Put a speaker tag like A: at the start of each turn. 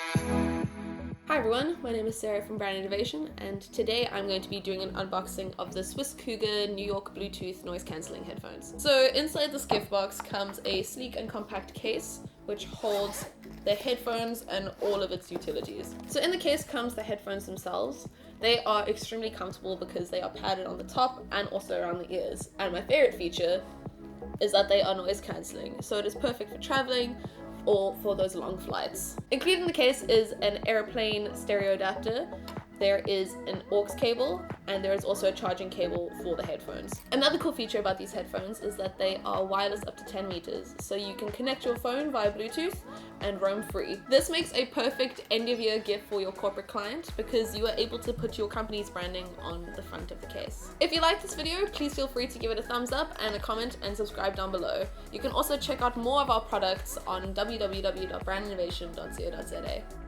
A: Hi everyone, my name is Sarah from Brand Innovation, and today I'm going to be doing an unboxing of the Swiss Cougar New York Bluetooth noise cancelling headphones. So inside this gift box comes a sleek and compact case which holds the headphones and all of its utilities. So in the case comes the headphones themselves. They are extremely comfortable because they are padded on the top and also around the ears. And my favorite feature is that they are noise cancelling, so it is perfect for traveling or for those long flights. Included in the case is an airplane stereo adapter. There is an aux cable, and there is also a charging cable for the headphones. Another cool feature about these headphones is that they are wireless up to 10 meters, so you can connect your phone via Bluetooth and roam free. This makes a perfect end of year gift for your corporate client because you are able to put your company's branding on the front of the case. If you like this video, please feel free to give it a thumbs up and a comment and subscribe down below. You can also check out more of our products on www.brandinnovation.co.za.